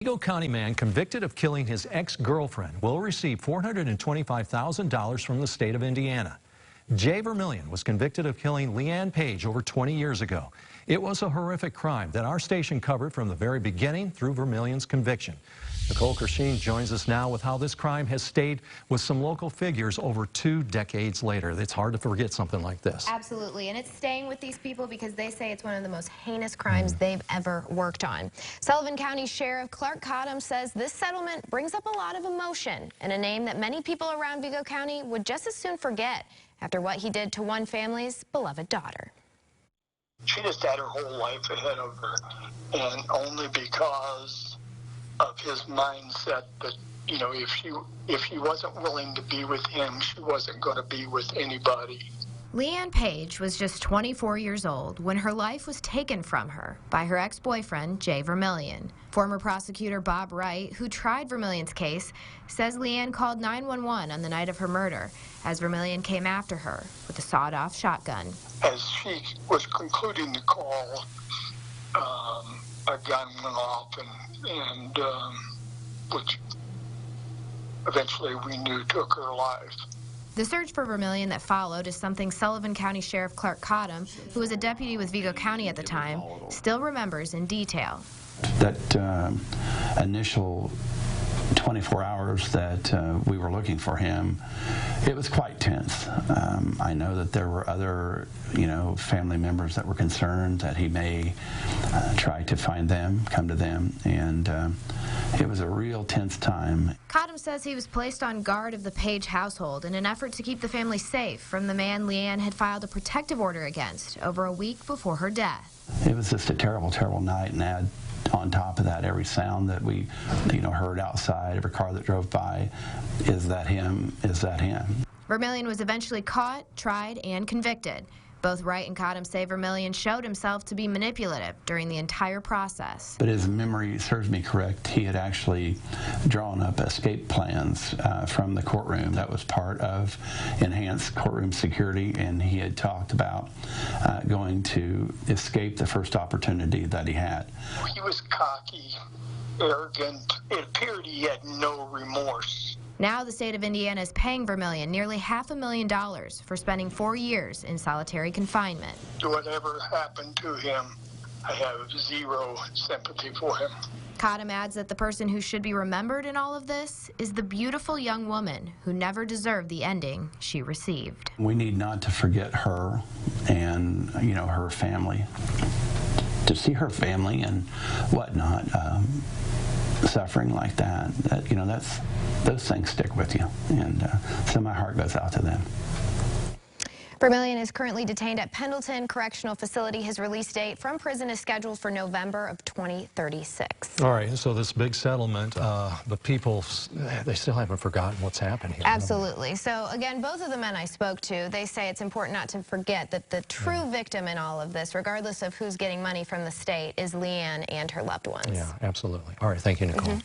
Vigo County man convicted of killing his ex-girlfriend will receive $425,000 from the state of Indiana. Jay Vermillion was convicted of killing Leanne Page over 20 years ago. It was a horrific crime that our station covered from the very beginning through Vermillion's conviction. Nicole Kersheen joins us now with how this crime has stayed with some local figures over 2 decades later. It's hard to forget something like this. Absolutely, and it's staying with these people because they say it's one of the most heinous crimes they've ever worked on. Sullivan County Sheriff Clark Cottom says this settlement brings up a lot of emotion and a name that many people around Vigo County would just as soon forget after what he did to one family's beloved daughter. She just had her whole life ahead of her, and only because of his mindset that, you know, if she wasn't willing to be with him, she wasn't going to be with anybody. Leanne Page was just 24 years old when her life was taken from her by her ex-boyfriend, Jay Vermillion. Former prosecutor Bob Wright, who tried Vermillion's case, says Leanne called 911 on the night of her murder as Vermillion came after her with a sawed-off shotgun. As she was concluding the call, a gun went off, and which eventually we knew took her life. The search for Vermillion that followed is something Sullivan County Sheriff Clark Cottom, who was a deputy with Vigo County at the time, still remembers in detail. That initial 24 hours that we were looking for him, it was quite tense. I know that there were other, family members that were concerned that he may try to find them, come to them, and it was a real tense time. Cottom says he was placed on guard of the Page household in an effort to keep the family safe from the man Leanne had filed a protective order against over a week before her death. It was just a terrible, terrible night, and add on top of that every sound that we heard outside, every car that drove by. Is that him? Is that him? Vermillion was eventually caught, tried, and convicted. Both Wright and Cottom say Vermillion showed himself to be manipulative during the entire process. But his memory serves me correct. He had actually drawn up escape plans from the courtroom. That was part of enhanced courtroom security, and he had talked about going to escape the first opportunity that he had. He was cocky, arrogant. It appeared he had no remorse. Now the state of Indiana is paying Vermillion nearly $500,000 for spending 4 years in solitary confinement. Whatever happened to him, I have zero sympathy for him. Cottom adds that the person who should be remembered in all of this is the beautiful young woman who never deserved the ending she received. We need not to forget her and, her family. To see her family and whatnot, suffering like that, those things stick with you, and so my heart goes out to them. Vermillion is currently detained at Pendleton Correctional Facility. His release date from prison is scheduled for November of 2036. All right, so this big settlement, the people, they still haven't forgotten what's happened here. Absolutely. So again, both of the men I spoke to, they say it's important not to forget that the true victim in all of this, regardless of who's getting money from the state, is Leanne and her loved ones. Yeah, absolutely. All right, thank you, Nicole.